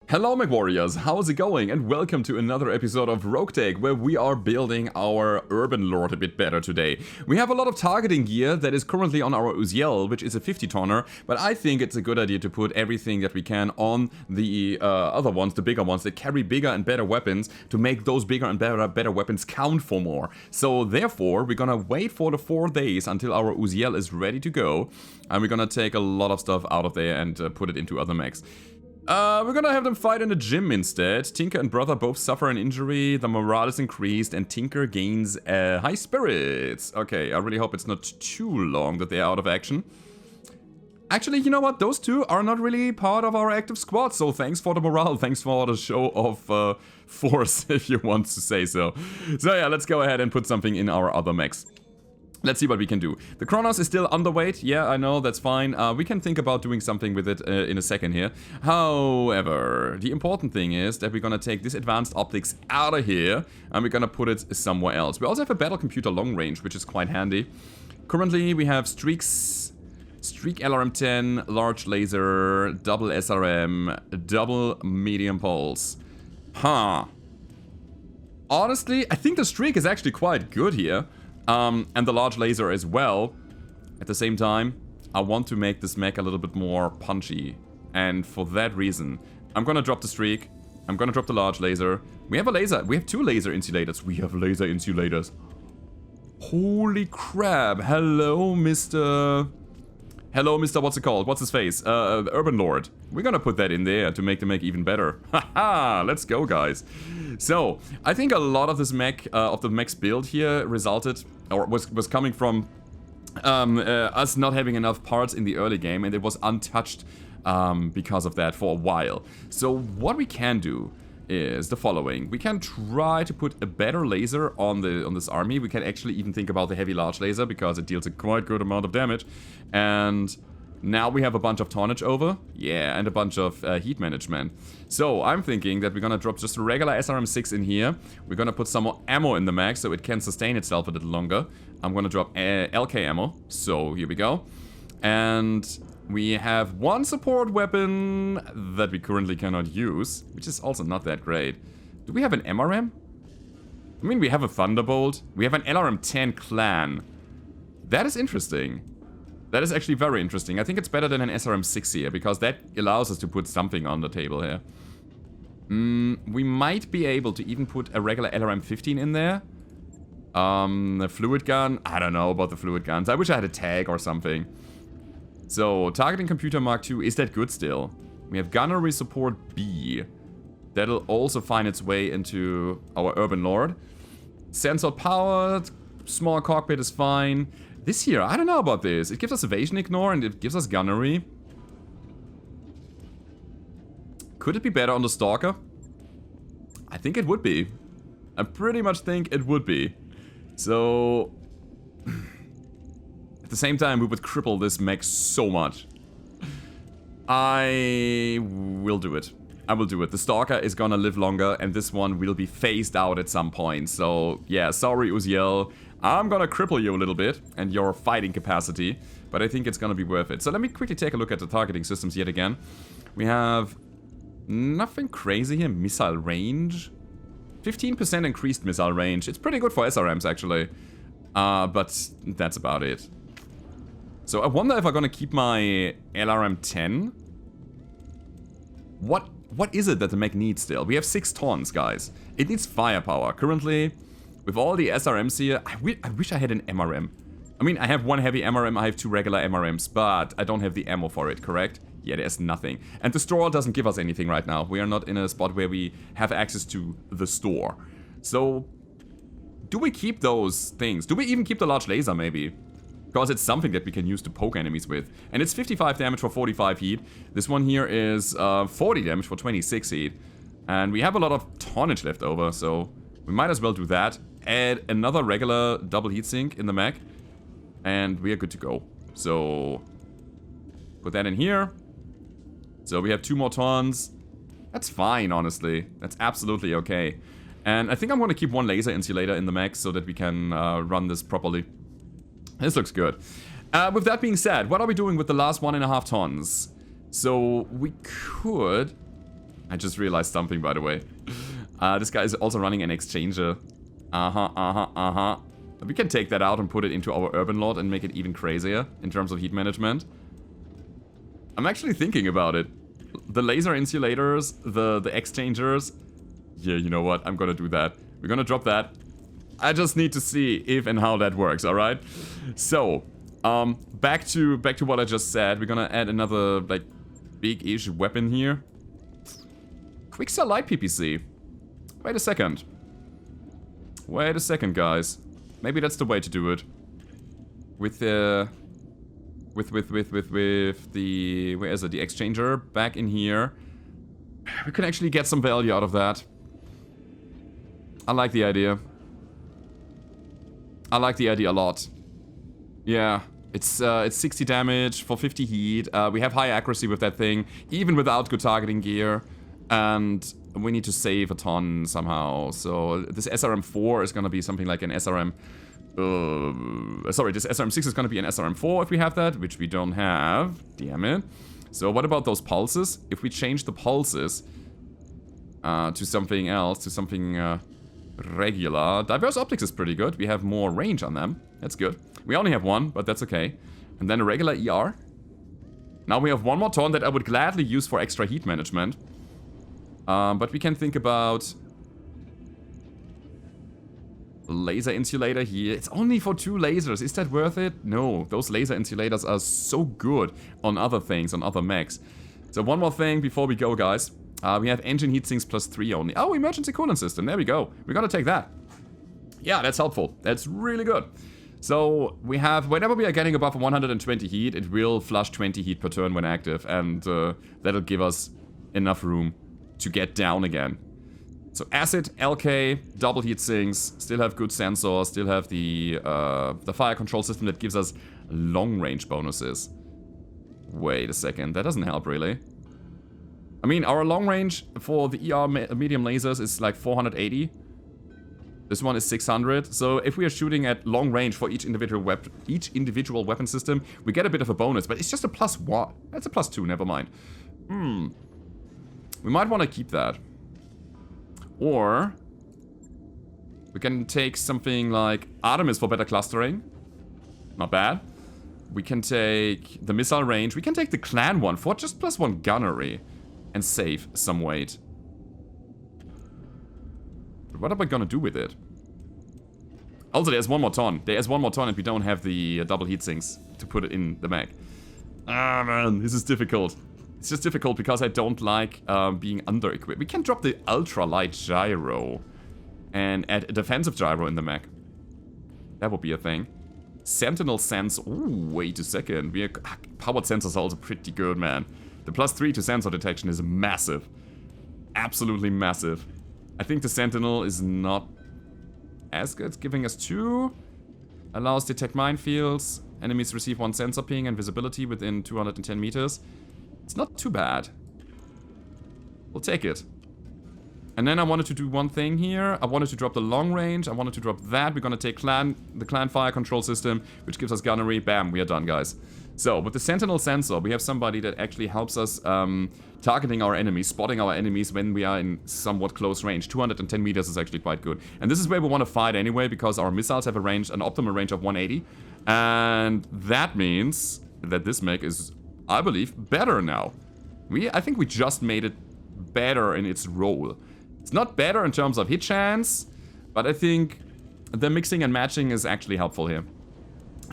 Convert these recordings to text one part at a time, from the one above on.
Hello Mech Warriors, how's it going? And welcome to another episode of Roguetech, where we are building our Urban Lord a bit better today. We have a lot of targeting gear that is currently on our Uziel, which is a 50-tonner, but I think it's a good idea to put everything that we can on the other ones, the bigger ones, that carry bigger and better weapons, to make those bigger and better weapons count for more. So therefore, we're gonna wait for the 4 days until our Uziel is ready to go, and we're gonna take a lot of stuff out of there and put it into other mechs. We're gonna have them fight in the gym instead. Tinker and Brother both suffer an injury, the morale is increased, and Tinker gains high spirits. Okay, I really hope it's not too long that they're out of action. Actually, you know what? Those two are not really part of our active squad, so thanks for the morale, thanks for the show of force, if you want to say so. So yeah, let's go ahead and put something in our other mechs. Let's see what we can do. The Kronos is still underweight. Yeah, I know, that's fine. We can think about doing something with it in a second here. However, the important thing is that we're gonna take this advanced optics out of here and we're gonna put it somewhere else. We also have a battle computer long range, which is quite handy. Currently, we have Streak LRM-10, large laser, double SRM, double medium pulse. Huh. Honestly, I think the Streak is actually quite good here. And the large laser as well. At the same time, I want to make this mech a little bit more punchy. And for that reason, I'm gonna drop the Streak. I'm gonna drop the large laser. We have a laser. We have 2 laser insulators. We have laser insulators. Holy crap. Hello, Mr. What's it called? What's his face? Urban Lord. We're gonna put that in there to make the mech even better. Haha, let's go, guys. So, I think a lot of this mech, of the mech's build here resulted, or was coming from us not having enough parts in the early game, and it was untouched because of that for a while. So, what we can do is the following. We can try to put a better laser on this army. We can actually even think about the heavy large laser because it deals a quite good amount of damage. And now we have a bunch of tonnage over. Yeah, and a bunch of heat management. So I'm thinking that we're gonna drop just a regular SRM-6 in here. We're gonna put some more ammo in the mech so it can sustain itself a little longer. I'm gonna drop LK ammo. So here we go. And we have 1 support weapon that we currently cannot use, which is also not that great. Do we have an MRM? I mean, we have a Thunderbolt. We have an LRM-10 clan. That is interesting. That is actually very interesting. I think it's better than an SRM-6 here, because that allows us to put something on the table here. We might be able to even put a regular LRM-15 in there. A fluid gun. I don't know about the fluid guns. I wish I had a tag or something. So, targeting computer Mark II, is that good still? We have gunnery support B. That'll also find its way into our Urban Lord. Sensor powered, small cockpit is fine. This here, I don't know about this. It gives us evasion ignore and it gives us gunnery. Could it be better on the Stalker? I think it would be. I pretty much think it would be. So, at the same time, we would cripple this mech so much. I will do it. I will do it. The Stalker is gonna live longer, and this one will be phased out at some point. So, yeah, sorry, Uziel. I'm gonna cripple you a little bit, and your fighting capacity, but I think it's gonna be worth it. So let me quickly take a look at the targeting systems yet again. We have nothing crazy here. Missile range. 15% increased missile range. It's pretty good for SRMs, actually. But that's about it. So I wonder if I'm gonna keep my LRM-10. What is it that the mech needs still? We have 6 tons, guys. It needs firepower. Currently, with all the SRMs here, I wish I had an MRM. I mean, I have 1 heavy MRM, I have 2 regular MRMs, but I don't have the ammo for it, correct? Yeah, there's nothing. And the store doesn't give us anything right now. We are not in a spot where we have access to the store. So, do we keep those things? Do we even keep the large laser, maybe? Because it's something that we can use to poke enemies with. And it's 55 damage for 45 heat. This one here is 40 damage for 26 heat. And we have a lot of tonnage left over, so we might as well do that. Add another regular double heatsink in the mech. And we are good to go. So, put that in here. So we have 2 more tons. That's fine, honestly. That's absolutely okay. And I think I'm going to keep 1 laser insulator in the mech so that we can run this properly. This looks good. With that being said, what are we doing with the last 1.5 tons? So we could I just realized something, by the way. This guy is also running an exchanger. We can take that out and put it into our Urban Lord and make it even crazier in terms of heat management. I'm actually thinking about it. The laser insulators, the exchangers. Yeah, you know what? I'm gonna do that. We're gonna drop that. I just need to see if and how that works, alright? So, back to what I just said. We're gonna add another, like, big-ish weapon here. Quickstar Light PPC. Wait a second. Wait a second, guys. Maybe that's the way to do it. With the... With the... Where is it? The exchanger back in here. We could actually get some value out of that. I like the idea. I like the idea a lot. Yeah, it's 60 damage for 50 heat. We have high accuracy with that thing, even without good targeting gear. And we need to save a ton somehow. So this SRM4 is gonna be something like an SRM... sorry, this SRM6 is gonna be an SRM4 if we have that, which we don't have. Damn it. So what about those pulses? If we change the pulses to something else, to something... regular. Diverse optics is pretty good. We have more range on them. That's good. We only have one, but that's okay. And then a regular ER. Now we have one more ton that I would gladly use for extra heat management. But we can think about... laser insulator here. It's only for 2 lasers. Is that worth it? No. Those laser insulators are so good on other things, on other mechs. So one more thing before we go, guys. We have engine heat sinks +3 only. Oh, emergency coolant system. There we go. We're gonna take that. Yeah, that's helpful. That's really good. So we have, whenever we are getting above 120 heat, it will flush 20 heat per turn when active. And that'll give us enough room to get down again. So acid, LK, double heat sinks, still have good sensors, still have the fire control system that gives us long range bonuses. Wait a second, that doesn't help really. I mean, our long range for the ER medium lasers is like 480. This one is 600. So if we are shooting at long range for each individual weapon system, we get a bit of a bonus. But it's just a +1. That's a +2, never mind. We might want to keep that. Or we can take something like Artemis for better clustering. Not bad. We can take the missile range. We can take the clan one for just +1 gunnery. And save some weight. But what am I gonna do with it? Also, there's one more ton. There's one more ton and we don't have the double heat sinks to put it in the mech. Ah, man, this is difficult. It's just difficult because I don't like being under-equipped. We can drop the ultra-light gyro and add a defensive gyro in the mech. That would be a thing. Sentinel sense. Ooh, wait a second. Powered sensors are also pretty good, man. The +3 to sensor detection is massive. Absolutely massive. I think the Sentinel is not as good. It's giving us 2. Allows detect minefields. Enemies receive 1 sensor ping and visibility within 210 meters. It's not too bad. We'll take it. And then I wanted to do one thing here. I wanted to drop the long range. I wanted to drop that. We're gonna take the clan fire control system, which gives us gunnery. Bam, we are done, guys. So, with the Sentinel sensor, we have somebody that actually helps us targeting our enemies, spotting our enemies when we are in somewhat close range. 210 meters is actually quite good. And this is where we want to fight anyway, because our missiles have an optimal range of 180. And that means that this mech is, I believe, better now. I think we just made it better in its role. It's not better in terms of hit chance, but I think the mixing and matching is actually helpful here.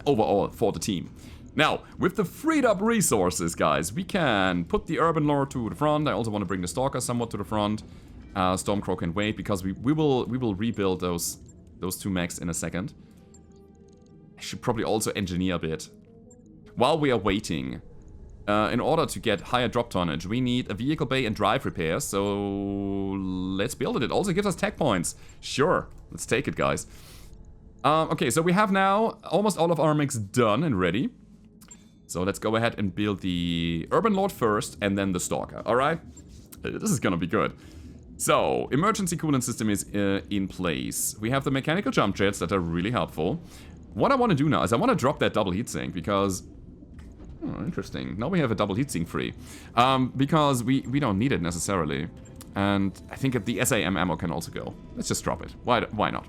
Overall, for the team. Now, with the freed up resources, guys, we can put the Urban Lord to the front. I also want to bring the Stalker somewhat to the front. Stormcrow can wait, because we will rebuild those 2 mechs in a second. I should probably also engineer a bit. While we are waiting, in order to get higher drop tonnage, we need a vehicle bay and drive repairs, so let's build it. It also gives us tech points. Sure, let's take it, guys. Okay, so we have now almost all of our mechs done and ready. So let's go ahead and build the Urban Lord first, and then the Stalker, alright? This is gonna be good. So, emergency coolant system is in place. We have the mechanical jump jets that are really helpful. What I want to do now is I want to drop that double heatsink, because Oh, interesting. Now we have a double heatsink free. Because we don't need it necessarily. And I think the SAM ammo can also go. Let's just drop it. Why not?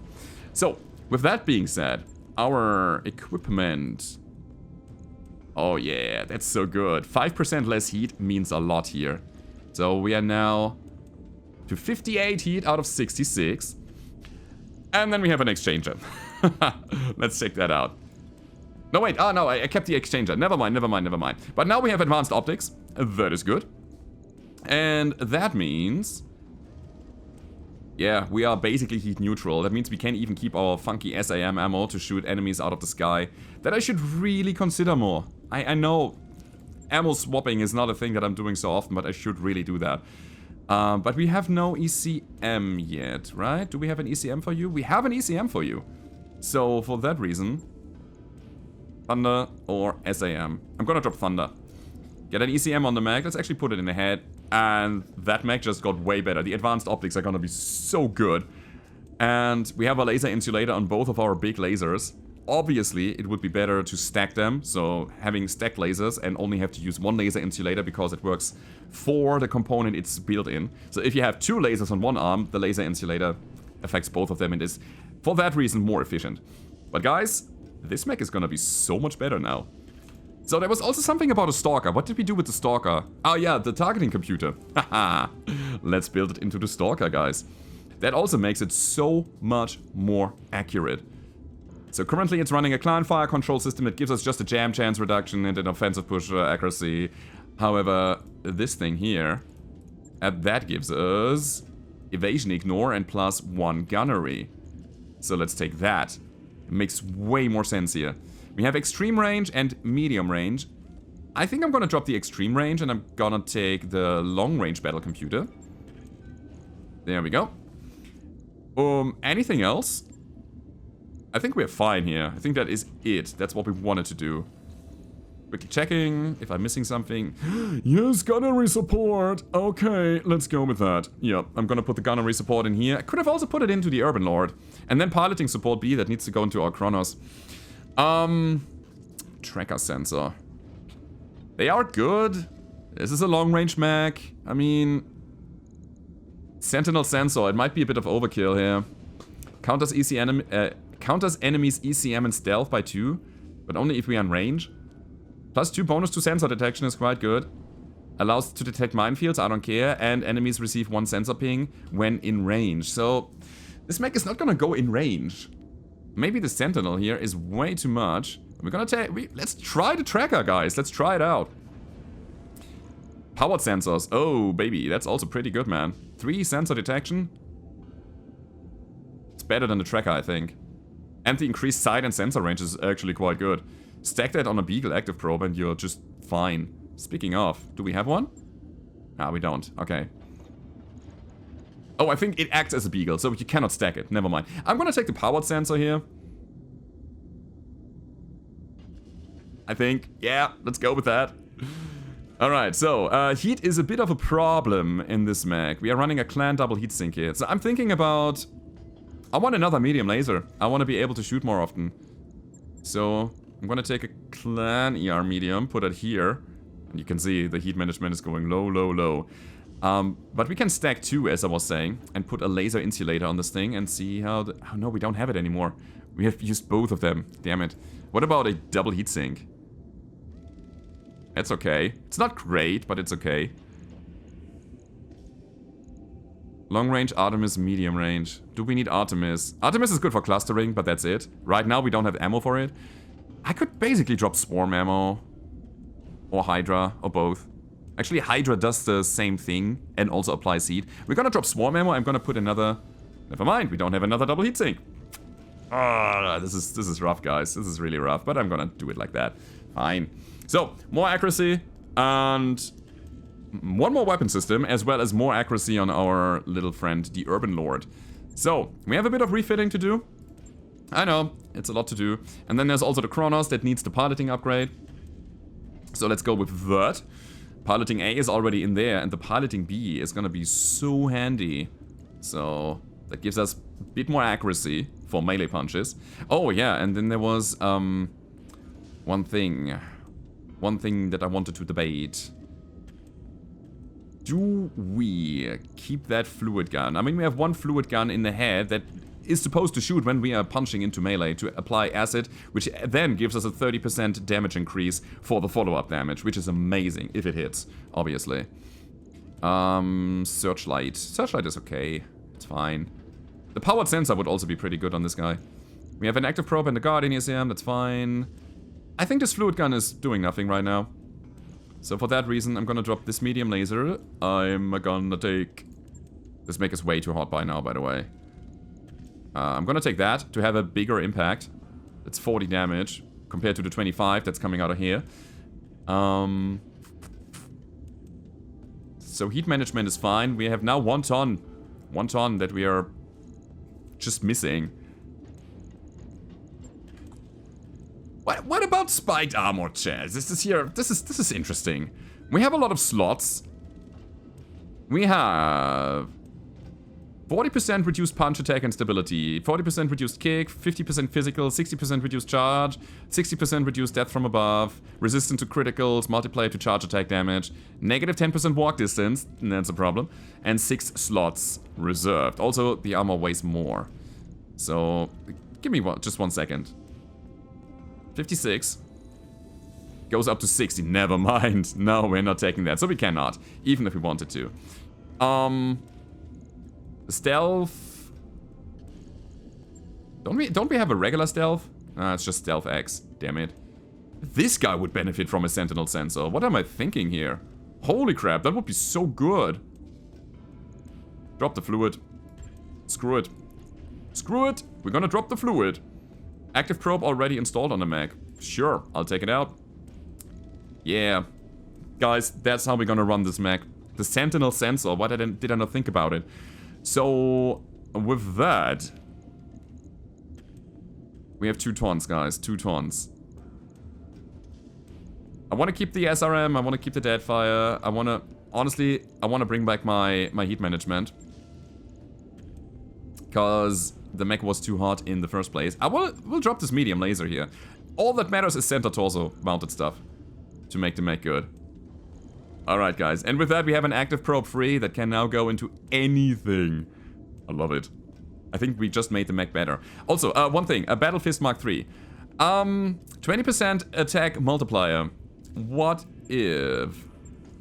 So, with that being said, our equipment... Oh yeah, that's so good. 5% less heat means a lot here. So we are now to 58 heat out of 66. And then we have an exchanger. Let's check that out. No, wait. Oh, no, I kept the exchanger. Never mind. But now we have advanced optics. That is good. And that means... Yeah, we are basically heat neutral. That means we can even keep our funky SAM ammo to shoot enemies out of the sky. That I should really consider more. I know ammo swapping is not a thing that I'm doing so often, but I should really do that. But we have no ECM yet, right? Do we have an ECM for you? We have an ECM for you. So, for that reason... Thunder or SAM. I'm gonna drop Thunder. Get an ECM on the Mech. Let's actually put it in the head. And that Mech just got way better. The advanced optics are gonna be so good. And we have a laser insulator on both of our big lasers. Obviously, it would be better to stack them. So having stacked lasers and only have to use one laser insulator because it works for the component it's built in. So if you have two lasers on one arm, the laser insulator affects both of them and is, for that reason, more efficient. But guys, this Mech is gonna be so much better now. So there was also something about a Stalker. What did we do with the Stalker? Oh yeah, the targeting computer. Haha. Let's build it into the Stalker, guys. That also makes it so much more accurate. So currently it's running a client fire control system that gives us just a jam chance reduction and an offensive push accuracy. However, this thing here, that gives us evasion ignore and +1 gunnery. So let's take that. It makes way more sense here. We have extreme range and medium range. I think I'm gonna drop the extreme range and I'm gonna take the long range battle computer. There we go. Anything else? I think we're fine here. I think that is it. That's what we wanted to do. Quickly checking if I'm missing something. Yes, gunnery support. Okay, let's go with that. Yeah, I'm gonna put the gunnery support in here. I could have also put it into the Urban Lord. And then piloting support B, that needs to go into our Chronos. Tracker sensor. They are good. This is a long-range Mech. I mean... Sentinel sensor. It might be a bit of overkill here. Counters enemies ECM and stealth by 2. But only if we are in range. +2 bonus to sensor detection is quite good. Allows to detect minefields, I don't care. And enemies receive 1 sensor ping when in range. So, this Mech is not gonna go in range. Maybe the Sentinel here is way too much. We're gonna let's try the tracker, guys. Let's try it out. Powered sensors. Oh, baby. That's also pretty good, man. 3 sensor detection. It's better than the tracker, I think. And the increased sight and sensor range is actually quite good. Stack that on a Beagle active probe and you're just fine. Speaking of, do we have one? Ah, we don't. Okay. Oh, I think it acts as a Beagle, so you cannot stack it. Never mind. I'm gonna take the powered sensor here. I think. Yeah, let's go with that. Alright, so, heat is a bit of a problem in this Mech. We are running a clan double heatsink here. So I'm thinking about... I want another medium laser. I want to be able to shoot more often. So, I'm gonna take a clan ER medium, put it here. And you can see the heat management is going low, low, low. But we can stack 2, as I was saying, and put a laser insulator on this thing and see how the... Oh no, we don't have it anymore. We have used both of them. Damn it. What about a double heatsink? That's okay. It's not great, but it's okay. Long range, Artemis, medium range. Do we need Artemis? Artemis is good for clustering, but that's it. Right now we don't have ammo for it. I could basically drop Swarm ammo. Or Hydra, or both. Actually, Hydra does the same thing and also applies heat. We're gonna drop Swarm ammo. I'm gonna put another... Never mind, we don't have another double heatsink. Ah, this is rough, guys. This is really rough, but I'm gonna do it like that. Fine. So, more accuracy and one more weapon system, as well as more accuracy on our little friend, the Urban Lord. So, we have a bit of refitting to do. I know, it's a lot to do. And then there's also the Chronos that needs the piloting upgrade. So let's go with that. Piloting A is already in there, and the piloting B is gonna be so handy. So, that gives us a bit more accuracy for melee punches. Oh yeah, and then there was, one thing. one thing that I wanted to debate. Do we keep that fluid gun? I mean, we have one fluid gun in the head that is supposed to shoot when we are punching into melee to apply acid, which then gives us a 30% damage increase for the follow-up damage, which is amazing if it hits, obviously. Searchlight. Searchlight is okay. It's fine. The powered sensor would also be pretty good on this guy. We have an active probe and the Guardian ECM, that's fine. I think this fluid gun is doing nothing right now. So for that reason, I'm gonna drop this medium laser. I'm gonna take... This mech is way too hot by now, by the way. I'm gonna take that to have a bigger impact. It's 40 damage compared to the 25 that's coming out of here. So heat management is fine. We have now 1 ton. 1 ton that we are just missing. What about spiked armor chairs? This is interesting. We have a lot of slots. We have 40% reduced punch attack and stability, 40% reduced kick, 50% physical, 60% reduced charge, 60% reduced death from above, resistant to criticals, multiplier to charge attack damage, negative 10% walk distance, that's a problem, and 6 slots reserved. Also, the armor weighs more. So, give me just 1 second. 56. Goes up to 60, never mind. No, we're not taking that, so we cannot, even if we wanted to. Stealth. Don't we have a regular stealth? It's just stealth X. Damn it. This guy would benefit from a sentinel sensor. What am I thinking here? Holy crap, that would be so good. Drop the fluid. Screw it. Screw it. We're gonna drop the fluid. Active probe already installed on the mech. Sure, I'll take it out. Yeah. Guys, that's how we're gonna run this mech. The sentinel sensor. Why did I not think about it? So, with that, we have 2 tons, guys. 2 tons. I want to keep the SRM. I want to keep the Deadfire. I want to, honestly, I want to bring back my heat management. Because the mech was too hot in the first place. We'll drop this medium laser here. All that matters is center torso mounted stuff to make the mech good. Alright, guys. And with that, we have an active probe free that can now go into anything. I love it. I think we just made the mech better. Also, one thing. A Battle Fist Mark III. 20% attack multiplier. What if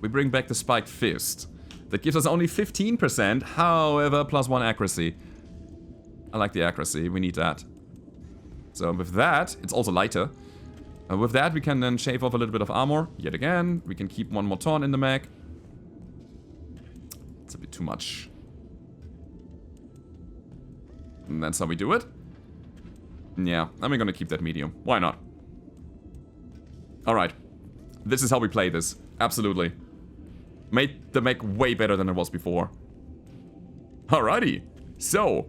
we bring back the Spiked Fist? That gives us only 15%, however, +1 accuracy. I like the accuracy. We need that. So with that, it's also lighter. With that, we can then shave off a little bit of armor. Yet again, we can keep 1 more ton in the mech. It's a bit too much. And that's how we do it. Yeah, and we're gonna keep that medium. Why not? Alright. This is how we play this. Absolutely. Made the mech way better than it was before. Alrighty. So,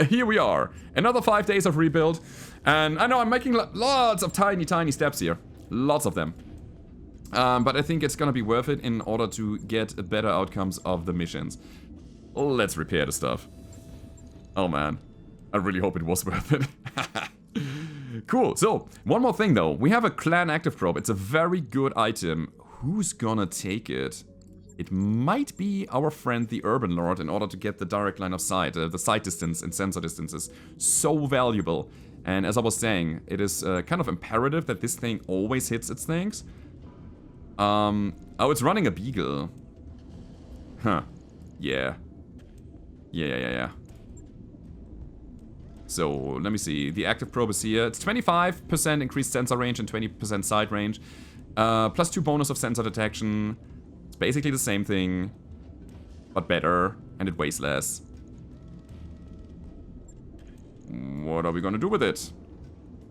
here we are. Another 5 days of rebuild. And I know I'm making lots of tiny steps here. Lots of them. But I think it's gonna be worth it in order to get better outcomes of the missions. Let's repair the stuff. Oh man. I really hope it was worth it. Cool. So, one more thing though. We have a clan active probe. It's a very good item. Who's gonna take it? It might be our friend the Urban Lord in order to get the direct line of sight. The sight distance and sensor distance is so valuable. And as I was saying, it is kind of imperative that this thing always hits its things. Oh, it's running a Beagle. Huh. Yeah. Yeah. So, let me see. The active probe is here. It's 25% increased sensor range and 20% sight range. +2 bonus of sensor detection. It's basically the same thing, but better, and it weighs less. What are we gonna do with it?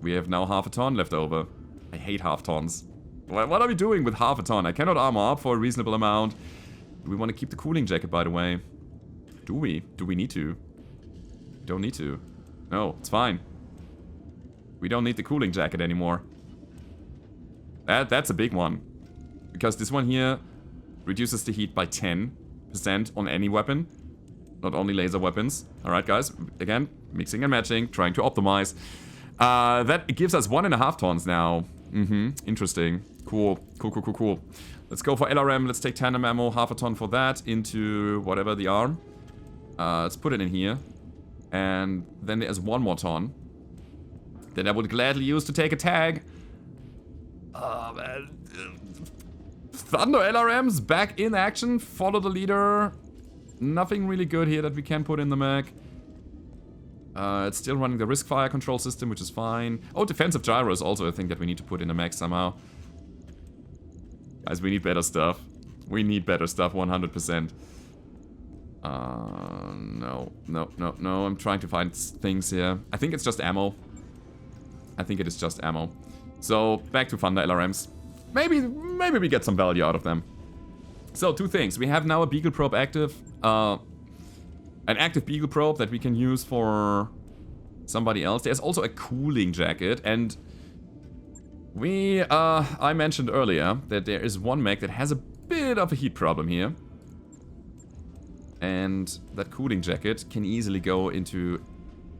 We have now half a ton left over. I hate half tons. What are we doing with half a ton? I cannot armor up for a reasonable amount. Do we want to keep the cooling jacket, by the way? Do we? Do we need to? We don't need to. No, it's fine. We don't need the cooling jacket anymore. That's a big one. Because this one here reduces the heat by 10% on any weapon. Not only laser weapons. Alright, guys. Again, mixing and matching. Trying to optimize. That gives us 1.5 tons now. Interesting. Cool. Cool. Let's go for LRM. Let's take tandem ammo. Half a ton for that into whatever the arm. Let's put it in here. And then there's 1 more ton that I would gladly use to take a tag. Oh, man. Thunder LRMs back in action. Follow the leader. Nothing really good here that we can put in the mech. It's still running the risk fire control system, which is fine. Oh, defensive gyro is also a thing that we need to put in the mech somehow. Guys, we need better stuff. We need better stuff, 100%. No. I'm trying to find things here. I think it's just ammo. I think it is just ammo. So, back to Thunder LRMs. Maybe we get some value out of them. So, 2 things. We have now a Beagle Probe active. An active Beagle Probe that we can use for somebody else. There's also a cooling jacket. And I mentioned earlier that there is one mech that has a bit of a heat problem here. And that cooling jacket can easily go into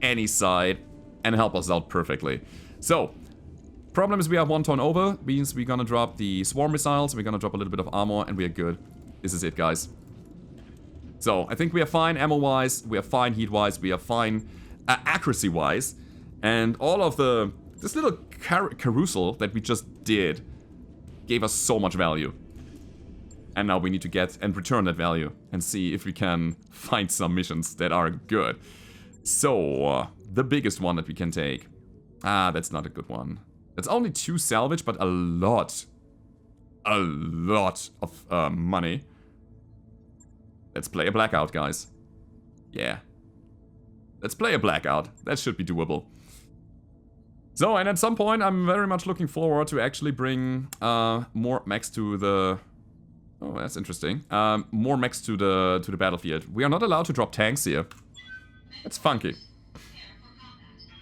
any side and help us out perfectly. So, problem is we have 1 ton over. Means we're gonna drop the swarm missiles. We're gonna drop a little bit of armor and we are good. This is it, guys. So, I think we are fine ammo-wise. We are fine heat-wise. We are fine accuracy-wise. And all of this little carousel that we just did gave us so much value. And now we need to get and return that value and see if we can find some missions that are good. So, the biggest one that we can take. That's not a good one. It's only 2 salvage, but a lot of money. Let's play a blackout, guys. Yeah. Let's play a blackout. That should be doable. So, and at some point, I'm very much looking forward to actually bring more mechs to the... Oh, that's interesting. More mechs to the battlefield. We are not allowed to drop tanks here. That's funky.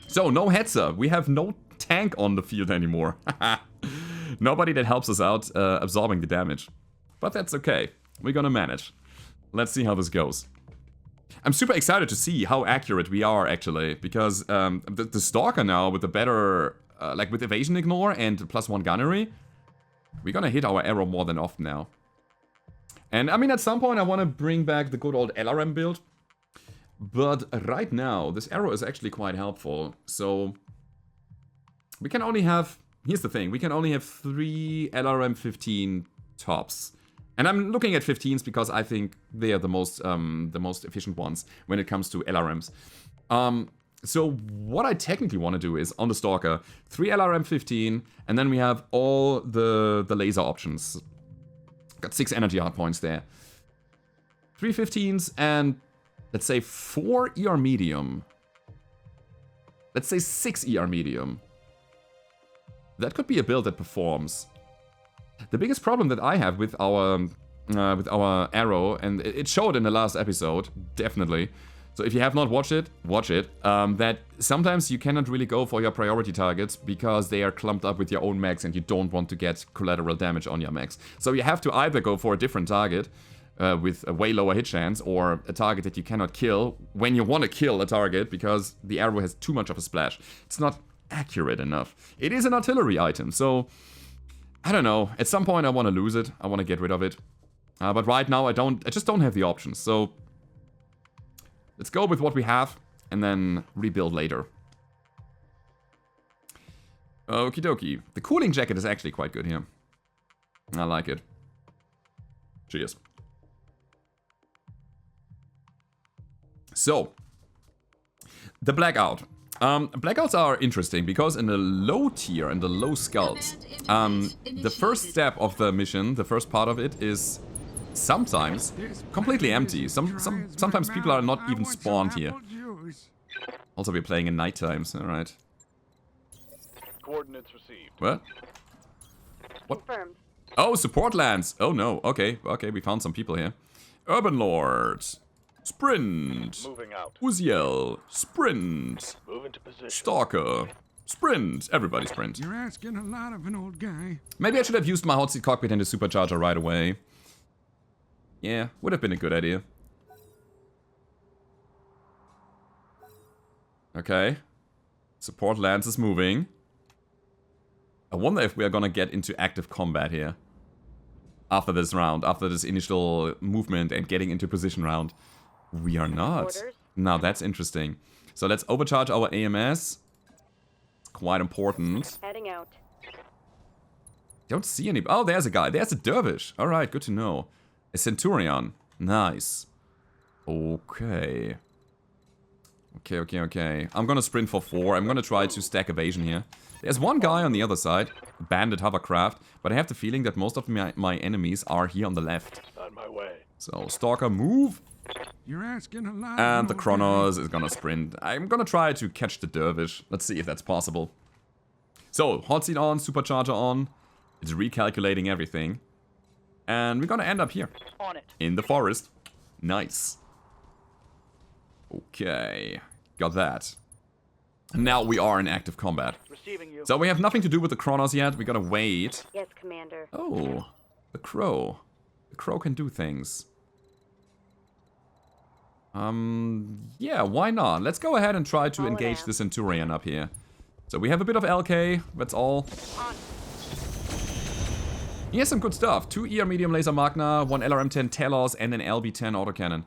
So, no Hetzer. We have no tank on the field anymore. Nobody that helps us out absorbing the damage. But that's okay. We're gonna manage. Let's see how this goes. I'm super excited to see how accurate we are, actually. Because the Stalker now, with the better... like with evasion ignore and +1 gunnery, we're gonna hit our arrow more than often now. And I mean, at some point I want to bring back the good old LRM build. But right now, this arrow is actually quite helpful. So, we can only have... Here's the thing, we can only have 3 LRM 15 tops. And I'm looking at 15s because I think they are the most efficient ones when it comes to LRMs. So what I technically want to do is, on the Stalker, 3 LRM 15, and then we have all the laser options. Got 6 energy hardpoints there. 3 15s and, let's say, 4 ER medium. Let's say 6 ER medium. That could be a build that performs. The biggest problem that I have with our arrow, and it showed in the last episode, definitely. So if you have not watched it, watch it. That sometimes you cannot really go for your priority targets because they are clumped up with your own mechs and you don't want to get collateral damage on your mechs. So you have to either go for a different target with a way lower hit chance, or a target that you cannot kill when you want to kill a target because the arrow has too much of a splash. It's not accurate enough. It is an artillery item, so I don't know. At some point I want to lose it. I want to get rid of it. But right now I just don't have the options. So let's go with what we have and then rebuild later. Okie dokie. The cooling jacket is actually quite good here. I like it. Cheers. So, the blackout. Blackouts are interesting because in the low tier and the low skulls, the first step of the mission, the first part of it, is sometimes completely empty. Sometimes people are not even spawned here. Also, we're playing in night times, alright. Coordinates received. What? Confirmed. Oh, support lands! Oh no, okay, we found some people here. Urban Lords. Sprint. Moving out. Uziel. Sprint. Move into position. Stalker. Sprint. Everybody sprint. You're asking a lot of an old guy. Maybe I should have used my hot seat cockpit and the supercharger right away. Yeah, would have been a good idea. Okay. Support lands is moving. I wonder if we are gonna get into active combat here. After this round, after this initial movement and getting into position round. We are not. Orders. Now that's interesting. So let's overcharge our AMS. It's quite important. Heading out. Don't see any... Oh, there's a guy. There's a dervish. Alright, good to know. A centurion. Nice. Okay. Okay. I'm gonna sprint for 4. I'm gonna try to stack evasion here. There's one guy on the other side. Bandit hovercraft. But I have the feeling that most of my enemies are here on the left. On my way. So, Stalker, move. You're asking a lot. And the old Kronos is gonna sprint. I'm gonna try to catch the dervish. Let's see if that's possible. So, hot seat on, supercharger on. It's recalculating everything. And we're gonna end up here. On it. In the forest. Nice. Okay. Got that. Now we are in active combat. Receiving you. So we have nothing to do with the Kronos yet. We gotta wait. Yes, Commander. Oh. The crow. The crow can do things. Yeah, why not? Let's go ahead and try to All engage around. the Centurion up here. So we have a bit of LK, that's all. On. He has some good stuff. 2 ER medium laser Magna, 1 LRM-10 Telos, and an LB-10 autocannon.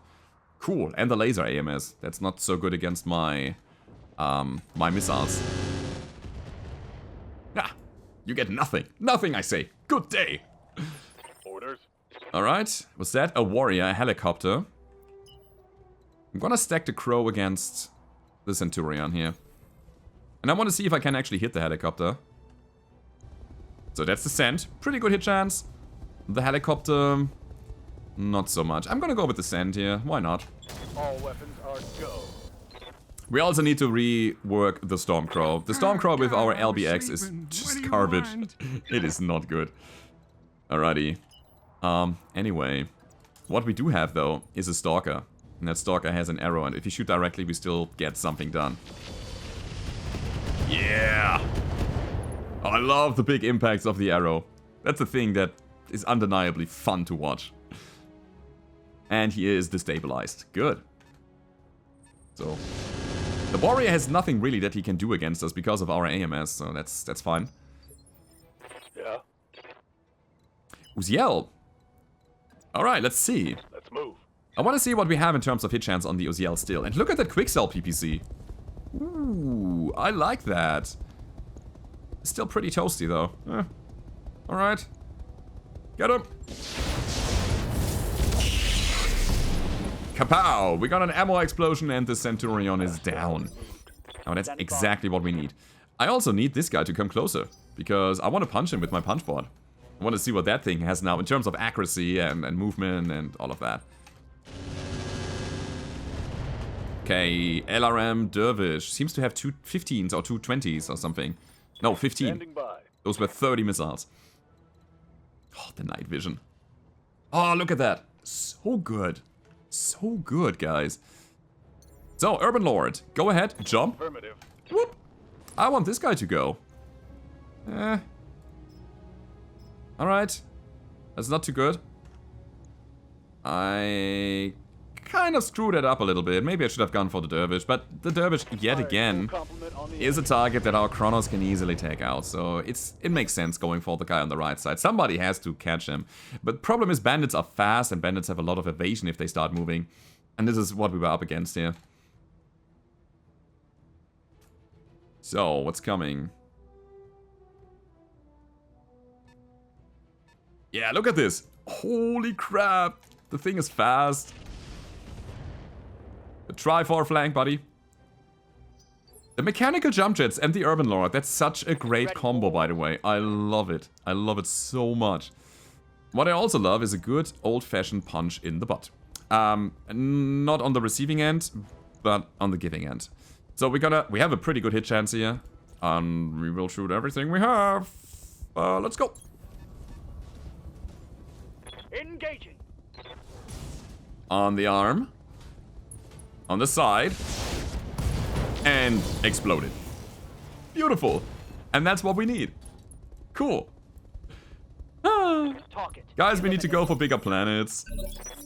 Cool, and the laser AMS. That's not so good against my, my missiles. Ah, you get nothing. Nothing, I say. Good day. Orders. Alright, was that a warrior, a helicopter? I'm gonna stack the crow against the Centurion here. And I want to see if I can actually hit the helicopter. So that's the Cent. Pretty good hit chance. The helicopter, not so much. I'm gonna go with the Cent here. Why not? All weapons are go. We also need to rework the Stormcrow. The Stormcrow with our LBX is just garbage. It is not good. Alrighty. Anyway. What we do have, though, is a Stalker. And that Stalker has an arrow, and if you shoot directly, we still get something done. Yeah! Oh, I love the big impacts of the arrow. That's a thing that is undeniably fun to watch. And he is destabilized. Good. So, the warrior has nothing really that he can do against us because of our AMS, so that's fine. Yeah. Uziel. Alright, let's see. Let's move. I want to see what we have in terms of hit chance on the Uziel still. And look at that quick cell PPC. Ooh, I like that. Still pretty toasty though. Alright. Get him. Kapow! We got an ammo explosion and the Centurion is down. Oh, that's exactly what we need. I also need this guy to come closer. Because I want to punch him with my punch board. I want to see what that thing has now in terms of accuracy and movement and all of that. Okay, LRM Dervish seems to have 2 15s or 2 20s or something. No, 15. Standing by. Those were 30 missiles. Oh, the night vision. Oh, look at that. So good. So good, guys. So, Urban Lord, go ahead, jump. Affirmative. Whoop. I want this guy to go. Alright. That's not too good. I kind of screwed it up a little bit. Maybe I should have gone for the Dervish, but the Dervish, yet again, is a target that our Kronos can easily take out. So it makes sense going for the guy on the right side. Somebody has to catch him. But problem is bandits are fast and bandits have a lot of evasion if they start moving. And this is what we were up against here. So, what's coming? Yeah, look at this. Holy crap. The thing is fast. Try for a flank, buddy. The mechanical jump jets and the Urban Lord. That's such a great combo, by the way. I love it. I love it so much. What I also love is a good old-fashioned punch in the butt. Not on the receiving end, but on the giving end. So we have a pretty good hit chance here. We will shoot everything we have. Let's go. Engaging. On the arm. On the side. And exploded. Beautiful. And that's what we need. Cool. Talk it. Guys, we need to go for bigger planets.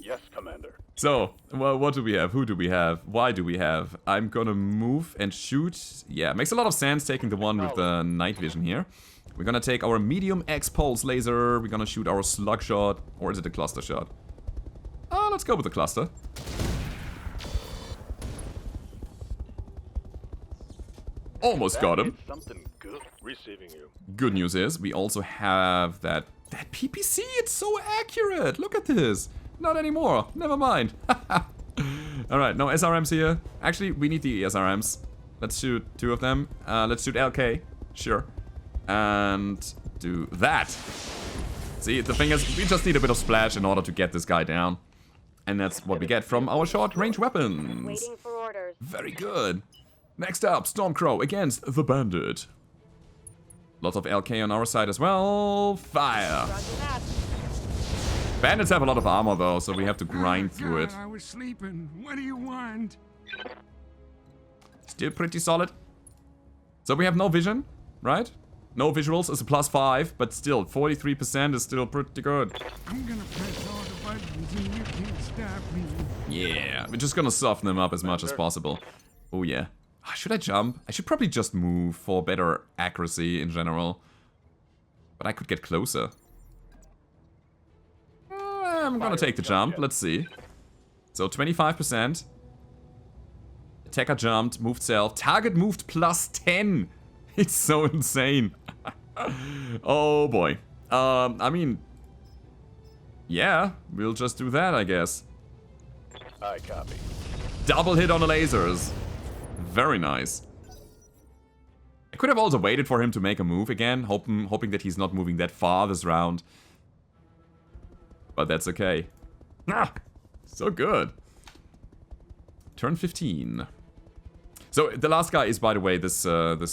Yes, Commander. So, well, what do we have? Who do we have? Why do we have? I'm gonna move and shoot. Yeah, makes a lot of sense taking the one with the night vision here. We're gonna take our medium X pulse laser. We're gonna shoot our slug shot. Or is it a cluster shot? Let's go with the cluster. Almost got him. Something good. Receiving you. Good news is, we also have that PPC. It's so accurate. Look at this. Not anymore. Never mind. Alright, no SRMs here. Actually, we need the SRMs. Let's shoot 2 of them. Let's shoot LK. Sure. And do that. See, the thing is, we just need a bit of splash in order to get this guy down. And that's what we get from our short-range weapons. Waiting for orders. Very good. Next up, Stormcrow against the Bandit. Lots of LK on our side as well. Fire. Roger that. Bandits have a lot of armor though, so we have to grind through it. I was sleeping. What do you want? Still pretty solid. So we have no vision, right? No visuals is a +5, but still, 43% is still pretty good. I'm gonna press all the buttons and you can't stop me. Yeah, we're just gonna soften them up as much as possible. Oh yeah. Should I jump? I should probably just move for better accuracy in general. But I could get closer. I'm gonna take the jump, let's see. So 25%. Attacker jumped, moved self. Target moved +10. It's so insane. Oh boy. I mean... Yeah, we'll just do that, I guess. I copy. Double hit on the lasers. Very nice. I could have also waited for him to make a move again, hoping that he's not moving that far this round. But that's okay. Ah, so good. Turn 15. So the last guy is, by the way, this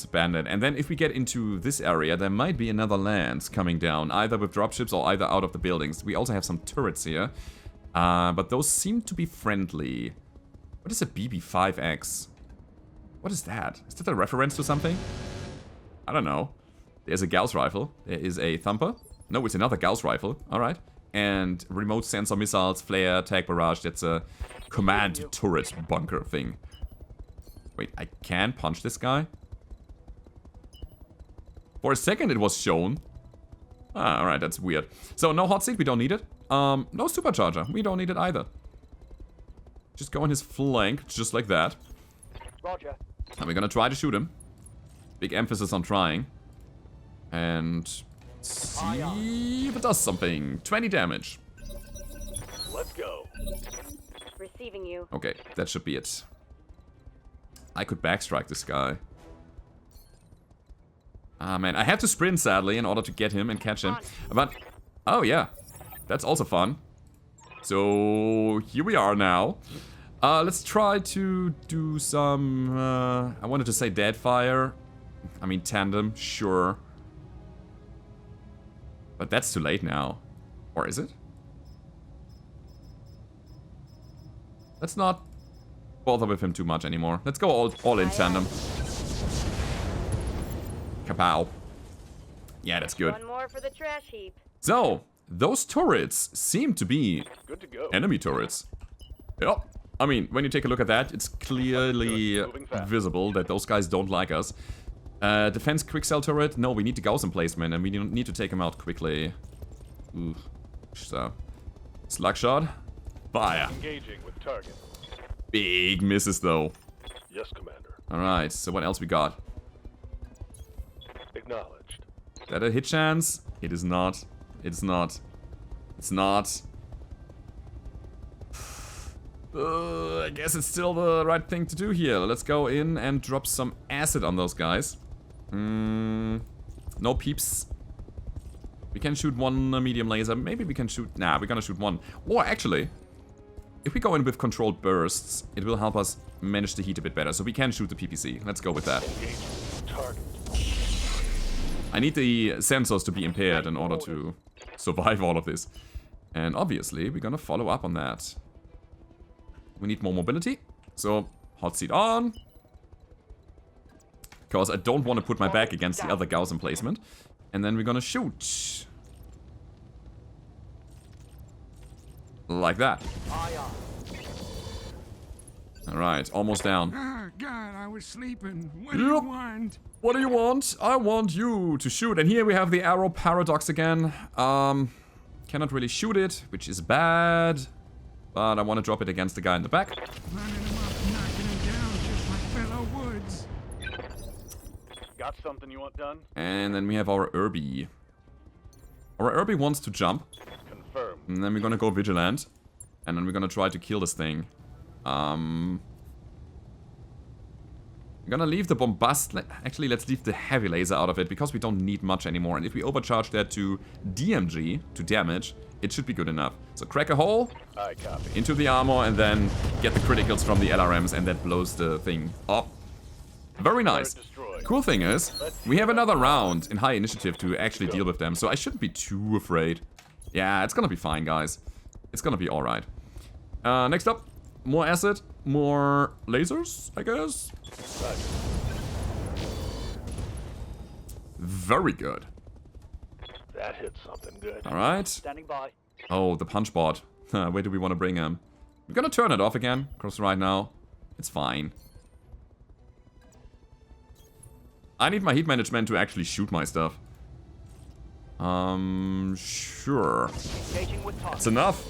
bandit. And then if we get into this area, there might be another land coming down, either with dropships or either out of the buildings. We also have some turrets here, but those seem to be friendly. What is a BB5X? What is that? Is that a reference to something? I don't know. There's a Gauss rifle. There is a thumper. No, it's another Gauss rifle. All right. And remote sensor missiles, flare, tag barrage. That's a command turret bunker thing. Wait, I can punch this guy? For a second it was shown. Alright, that's weird. So no hot seat, we don't need it. No supercharger, we don't need it either. Just go on his flank, just like that. Roger. And we're gonna try to shoot him. Big emphasis on trying. And see if it does something. 20 damage. Let's go. Receiving you. Okay, that should be it. I could backstrike this guy. Ah, man. I have to sprint, sadly, in order to get him and catch him. But, oh, yeah. That's also fun. So, here we are now. Let's try to do some... I wanted to say dead fire. I mean, tandem, sure. But that's too late now. Or is it? Let's not bother with him too much anymore. Let's go all in tandem. Kapow. Yeah, that's good. One more for the trash heap. So, those turrets seem to be Good to go. enemy turrets. Yep. I mean, when you take a look at that, it's clearly visible that those guys don't like us. Defense quick cell turret. No, we need the Gauss emplacement, and we need to take him out quickly. Ooh. So, slug shot. Fire. Engaging with target. Big misses, though. Yes, Commander. Alright, so what else we got? Acknowledged. Is that a hit chance? It is not. It's not. It's not. I guess it's still the right thing to do here. Let's go in and drop some acid on those guys. No peeps. We can shoot one medium laser. Maybe we can shoot... Nah, we're gonna shoot one. Or actually, if we go in with controlled bursts, it will help us manage the heat a bit better. So we can shoot the PPC. Let's go with that. Target. I need the sensors to be impaired in order to survive all of this. And obviously, we're gonna follow up on that. We need more mobility. So, hot seat on. Because I don't want to put my back against the other Gauss emplacement. And then we're gonna shoot. Like that. Alright, almost down. Ah, God, I was sleeping. What do Yep. you want? What do you want? I want you to shoot. And here we have the arrow paradox again. Cannot really shoot it, which is bad. But I want to drop it against the guy in the back. Lining him up, knocking him down just like fellow Woods. Got something you want done? And then we have our Irby. Our Irby wants to jump. Confirmed. And then we're gonna go Vigilant. And then we're gonna try to kill this thing. I'm gonna leave the bombast... Actually, let's leave the heavy laser out of it, because we don't need much anymore. And if we overcharge that to DMG, to damage, it should be good enough. So crack a hole I copy. into the armor and then get the criticals from the LRMs, and that blows the thing up. Very nice. Destroyed. Cool thing is, we have another round in high initiative to actually deal with them, so I shouldn't be too afraid. Yeah, it's gonna be fine, guys. It's gonna be alright. Next up, more acid, more lasers, I guess. Very good. That hit something good. Alright. Standing by. Oh, the punch bot. Where do we want to bring him? We're gonna turn it off again, because right now, it's fine. I need my heat management to actually shoot my stuff. Sure. Engaging with target. That's enough.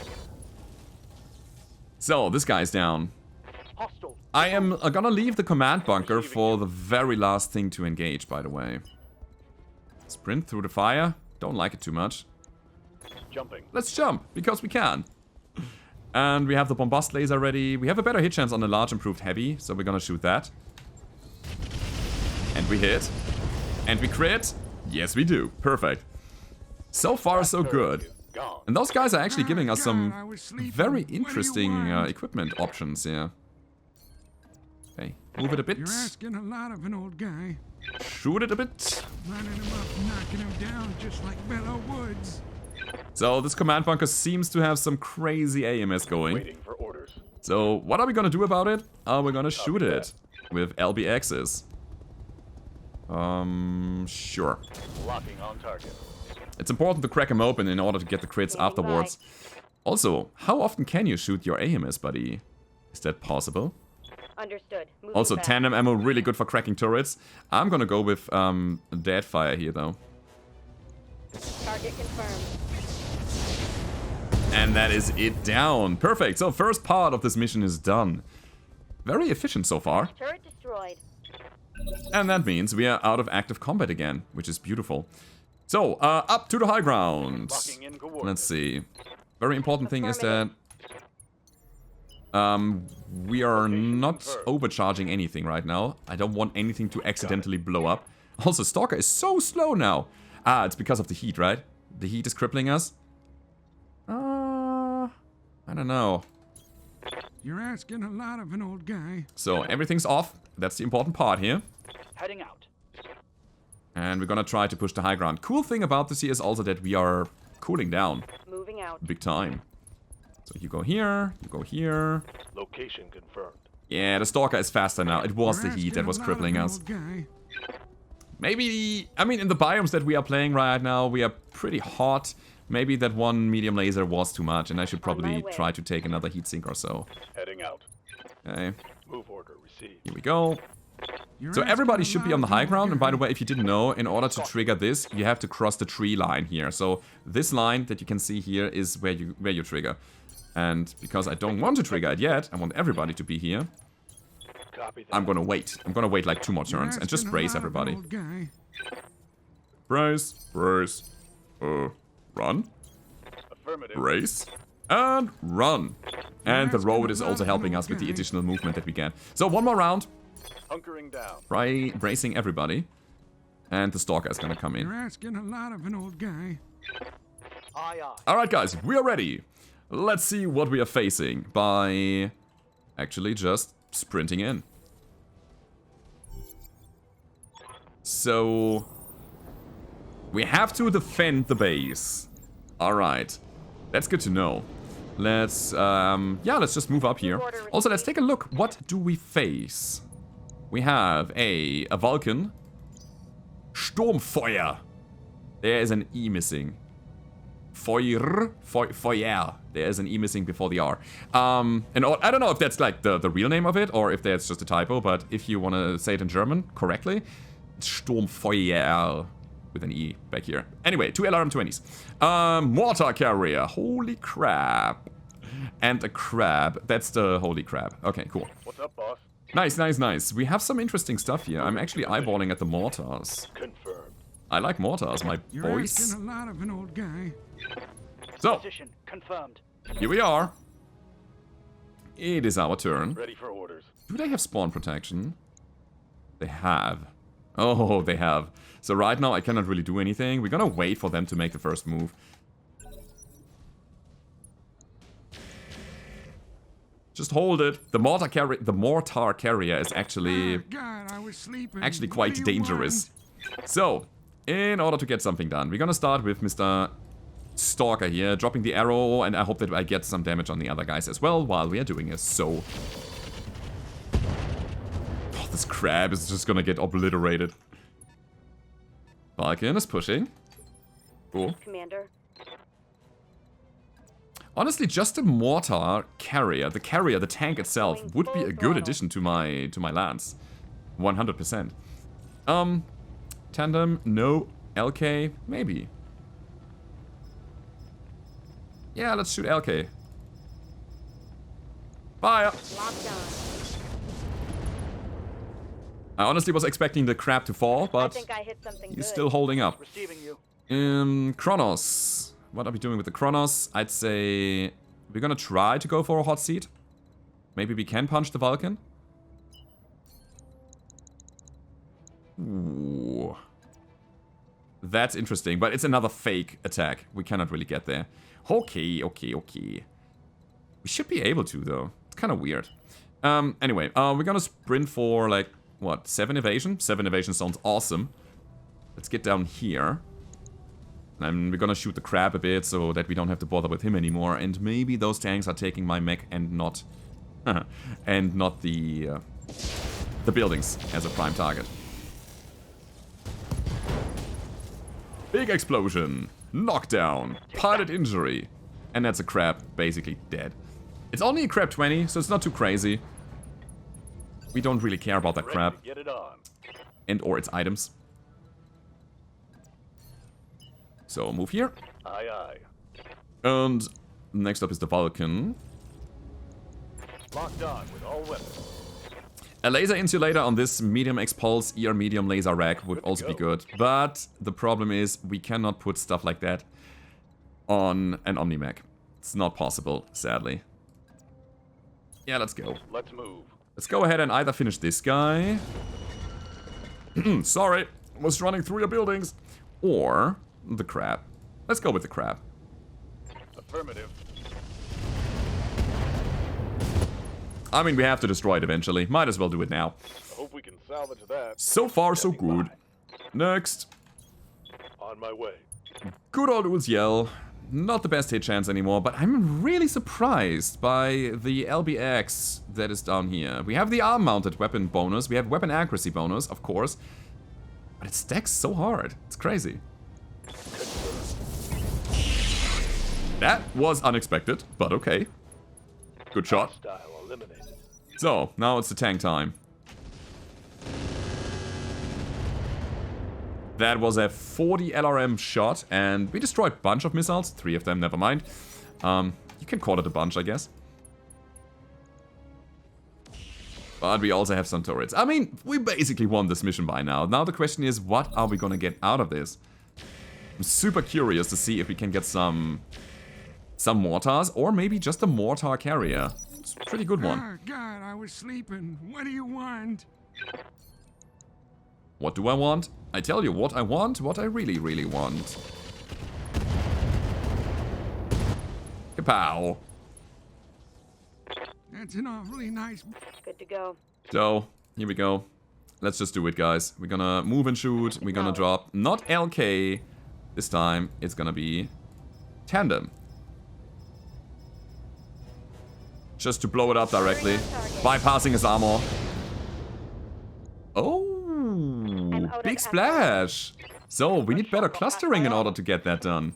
So, this guy's down. Hostile. I am gonna leave the command bunker for the very last thing to engage, by the way. Sprint through the fire. Don't like it too much. Jumping. Let's jump, because we can. And we have the bombast laser ready. We have a better hit chance on the large improved heavy, so we're gonna shoot that. And we hit. And we crit. Yes, we do. Perfect. So far, so good. Gone. And those guys are actually giving us God, some I was sleeping. very What do you interesting want? equipment options here. Okay, move it a bit. You're asking a lot of an old guy. Shoot it a bit. Lining him up, knocking him down just like fellow Woods. So this command bunker seems to have some crazy AMS going. Waiting for orders. So what are we gonna do about it? We're gonna shoot it with LBXs. Sure. Locking on target. It's important to crack them open in order to get the crits Standing afterwards. Also, how often can you shoot your AMS, buddy? Is that possible? Understood. Moving Also, fast. tandem ammo, really good for cracking turrets. I'm gonna go with dead fire here, though. Target confirmed. And that is it down. Perfect. So first part of this mission is done. Very efficient so far. Turret destroyed. And that means we are out of active combat again, which is beautiful. So, up to the high ground. Locking in coordinates. Let's see. Very important thing is that we are not overcharging anything right now. I don't want anything to accidentally blow up. Also, Stalker is so slow now. Ah, it's because of the heat, right? The heat is crippling us. I don't know. You're asking a lot of an old guy. So, everything's off. That's the important part here. Heading out. And we're gonna try to push the high ground. Cool thing about this here is also that we are cooling down Moving out. big time. So you go here, you go here. Location confirmed. Yeah, the Stalker is faster now. It was You're the heat asking that a was lot of crippling an us. old guy. Maybe, I mean, in the biomes that we are playing right now, we are pretty hot. Maybe that one medium laser was too much, and I should On my probably way. try to take another heatsink or so. Heading out. Okay, Move order received. here we go. You're So asking everybody a should be lot on the of an high old ground, and by guy. the way, if you didn't know, in order to trigger this, you have to cross the tree line here. So this line that you can see here is where you trigger. And because I don't want to trigger it yet, I want everybody to be here. Copy that. I'm gonna wait. I'm gonna wait like 2 more You're turns and just asking a brace lot of an everybody. old guy. Brace, brace, run, Affirmative. brace, and run. And the road is also helping us with the additional movement that we get. So one more round, Hunkering down. bracing everybody. And the Stalker is gonna come You're in. asking a lot of an old guy. Aye, aye. Alright guys, we are ready. Let's see what we are facing by actually just sprinting in. So we have to defend the base. Alright. That's good to know. Let's let's just move up here. Also, let's take a look. What do we face? We have a Vulcan. Sturmfeuer. There is an E missing. Foyer. There is an E missing before the R. And I don't know if that's like the real name of it or if that's just a typo, but if you want to say it in German correctly, Sturmfeuer with an E back here. Anyway, 2 LRM-20s. Mortar carrier. Holy crap. And a crab. That's the holy crab. Okay, cool. What's up, boss? Nice, nice, nice. We have some interesting stuff here. I'm actually eyeballing at the mortars. Confirmed. I like mortars, my You're boys. asking a lot of an old guy. So, Position confirmed. here we are. It is our turn. Ready for orders. Do they have spawn protection? They have. Oh, they have. So right now I cannot really do anything. We're gonna wait for them to make the first move. Just hold it. The mortar carrier is actually Oh, God, I was sleeping. actually What quite do you dangerous. So, in order to get something done, we're gonna start with Mr. Stalker here, dropping the arrow, and I hope that I get some damage on the other guys as well while we are doing it. So, oh, this crab is just gonna get obliterated. Vulcan is pushing. Cool. Commander. Honestly, just a mortar carrier, the tank itself, Going would be full a good throttle. addition to my lance. 100%. Tandem, no. LK, maybe. Yeah, let's shoot LK. Fire! Locked on. I honestly was expecting the crab to fall, I but think I hit something he's good. still holding up. Receiving you. Kronos. What are we doing with the Kronos? I'd say we're gonna try to go for a hot seat. Maybe we can punch the Vulcan. Ooh. That's interesting, but it's another fake attack. We cannot really get there. Okay, okay, okay. We should be able to, though. It's kind of weird. Anyway, we're gonna sprint for, like, what, 7 evasion? 7 evasion sounds awesome. Let's get down here. And we're gonna shoot the crab a bit so that we don't have to bother with him anymore. And maybe those tanks are taking my mech and not... and not the buildings as a prime target. Big explosion. Knockdown. Pilot injury. And that's a crab, basically dead. It's only a crab 20, so it's not too crazy. We don't really care about that Ready crab. to get it on. And or its items. So, move here. Aye, aye. And next up is the Vulcan. Locked on with all weapons. A laser insulator on this medium X-Pulse ER medium laser rack would also be good. But the problem is we cannot put stuff like that on an Omni-Mech. It's not possible, sadly. Yeah, let's go. Let's move. Let's go ahead and either finish this guy. Sorry, was running through your buildings. Or the crab. Let's go with the crab. Affirmative. I mean, we have to destroy it eventually. Might as well do it now. I hope we can salvage that. So far, so Standing good. Next. On my way. Good old Uziel. Not the best hit chance anymore, but I'm really surprised by the LBX that is down here. We have the arm-mounted weapon bonus. We have weapon accuracy bonus, of course. But it stacks so hard. It's crazy. That was unexpected, but okay. Good shot. Style eliminated. So, now it's the tank time. That was a 40 LRM shot, and we destroyed a bunch of missiles. 3 of them, never mind. You can call it a bunch, I guess. But we also have some turrets. I mean, we basically won this mission by now. Now the question is, what are we gonna get out of this? I'm super curious to see if we can get some mortars, or maybe just a mortar carrier. It's a pretty good one. Oh, God, I was sleeping. What do you want? What do I want? I tell you what I want, what I really, really want. Kapow. That's an awfully nice... Good to go. So, here we go. Let's just do it, guys. We're gonna move and shoot. We're gonna drop not LK. This time, it's gonna be Tandem. Just to blow it up directly. Bypassing his armor. Oh, out of big ammo. splash. So, we need better clustering in order to get that done.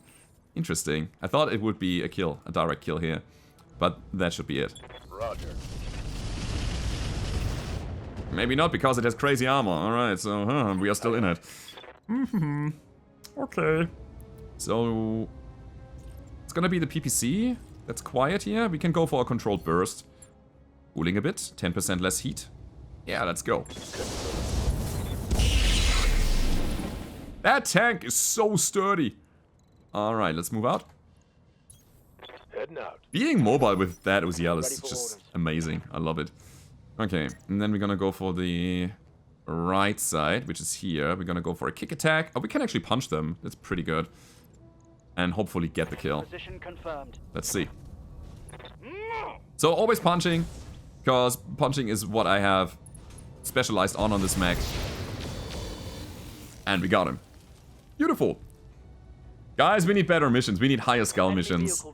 Interesting. I thought it would be a kill, a direct kill here. But that should be it. Roger. Maybe not, because it has crazy armor. Alright, so we are still in it. Okay. So... it's gonna be the PPC. That's quiet here. We can go for a controlled burst. Cooling a bit. 10% less heat. Yeah, let's go. That tank is so sturdy. Alright, let's move out. Heading out. Being mobile with that OZL is just amazing. I love it. Okay, and then we're gonna go for the right side, which is here. We're gonna go for a kick attack. Oh, we can actually punch them. That's pretty good. And hopefully get the kill. Position confirmed. Let's see. So always punching, because punching is what I have specialized on this mech. And we got him. Beautiful. Guys, we need better missions. We need higher skull missions.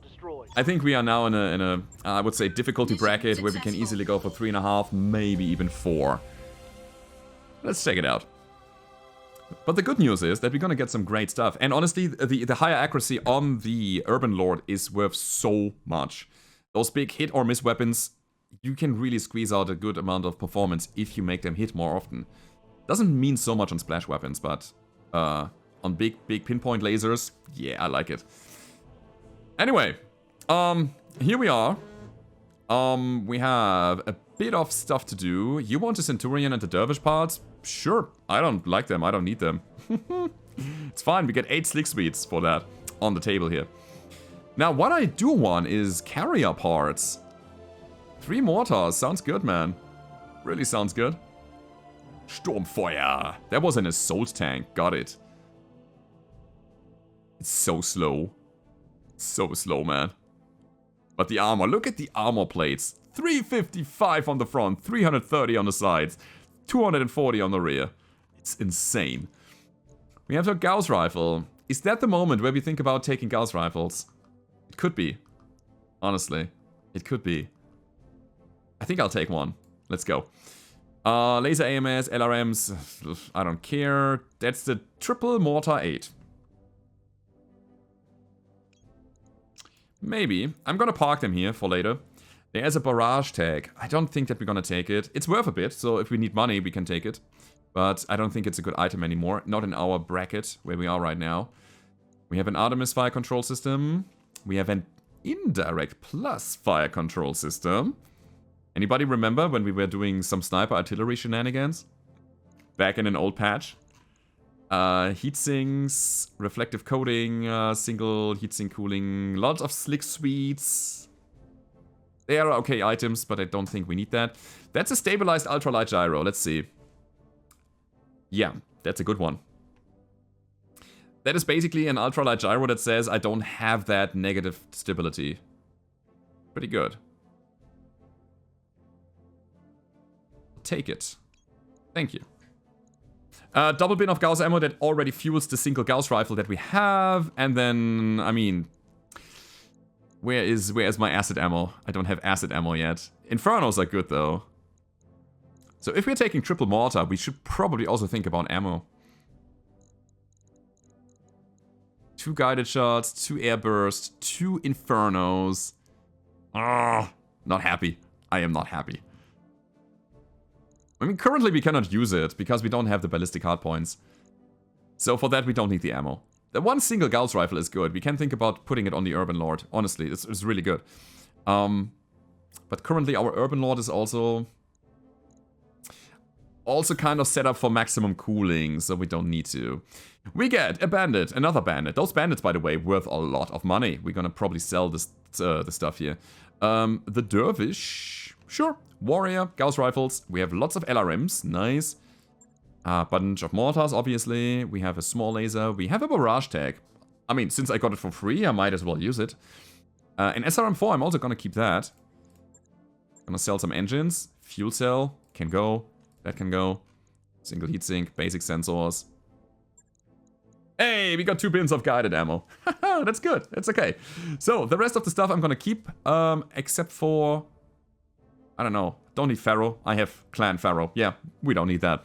I think we are now in a I would say, difficulty bracket where we can easily go for 3.5, maybe even 4. Let's check it out. But the good news is that we're gonna get some great stuff. And honestly, the higher accuracy on the Urban Lord is worth so much. Those big hit or miss weapons, you can really squeeze out a good amount of performance if you make them hit more often. Doesn't mean so much on splash weapons, but on big pinpoint lasers, yeah, I like it. Anyway, here we are. We have a bit of stuff to do. You want the Centurion and the Dervish parts? Sure, I don't like them, I don't need them. It's fine, we get 8 slick suites for that on the table here. Now, what I do want is carrier parts. 3 mortars, sounds good, man. Really sounds good. Sturmfeuer. That was an assault tank, got it. It's so slow. So slow, man. But the armor, look at the armor plates. 355 on the front, 330 on the sides, 240 on the rear. It's insane. We have a Gauss rifle. Is that the moment where we think about taking Gauss rifles? It could be. Honestly. It could be. I think I'll take one. Let's go. Laser AMS, LRMs, I don't care. That's the triple mortar 8. Maybe. I'm gonna park them here for later. There's a barrage tag. I don't think that we're gonna take it. It's worth a bit, so if we need money, we can take it. But I don't think it's a good item anymore. Not in our bracket, where we are right now. We have an Artemis fire control system. We have an indirect plus fire control system. Anybody remember when we were doing some sniper artillery shenanigans? Back in an old patch. Heat sinks, reflective coating, single heatsink cooling, lots of slick suites. They are okay items, but I don't think we need that. That's a stabilized ultralight gyro. Let's see. Yeah, that's a good one. That is basically an ultralight gyro that says I don't have that negative stability. Pretty good. Take it. Thank you. Double bin of Gauss ammo that already fuels the single Gauss rifle that we have. And then, I mean, where is my acid ammo? I don't have acid ammo yet. Infernos are good though. So if we're taking triple mortar, we should probably also think about ammo. 2 guided shots, 2 airbursts, 2 infernos. Ah, not happy. I am not happy. I mean, currently we cannot use it because we don't have the ballistic hardpoints. So for that we don't need the ammo. The one single Gauss rifle is good. We can think about putting it on the Urban Lord. Honestly, it's really good. But currently our Urban Lord is also kind of set up for maximum cooling, so we don't need to. We get a bandit, another bandit. Those bandits, by the way, worth a lot of money. We're gonna probably sell this the stuff here. The Dervish, sure. Warrior, Gauss rifles. We have lots of LRMs, nice. Bunch of mortars, obviously. We have a small laser. We have a barrage tag. I mean, since I got it for free, I might as well use it. An SRM4, I'm also gonna keep that. Gonna sell some engines. Fuel cell can go. That can go. Single heatsink, basic sensors. Hey, we got 2 bins of guided ammo. That's good. That's okay. So, the rest of the stuff I'm gonna keep, except for... I don't know. Don't need Pharaoh. I have Clan Pharaoh. Yeah, we don't need that.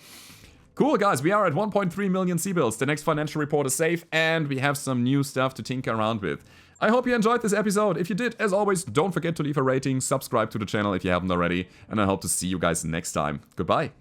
Cool, guys, we are at 1.3 million C-bills. The next financial report is safe, and we have some new stuff to tinker around with. I hope you enjoyed this episode. If you did, as always, don't forget to leave a rating, subscribe to the channel if you haven't already, and I hope to see you guys next time. Goodbye.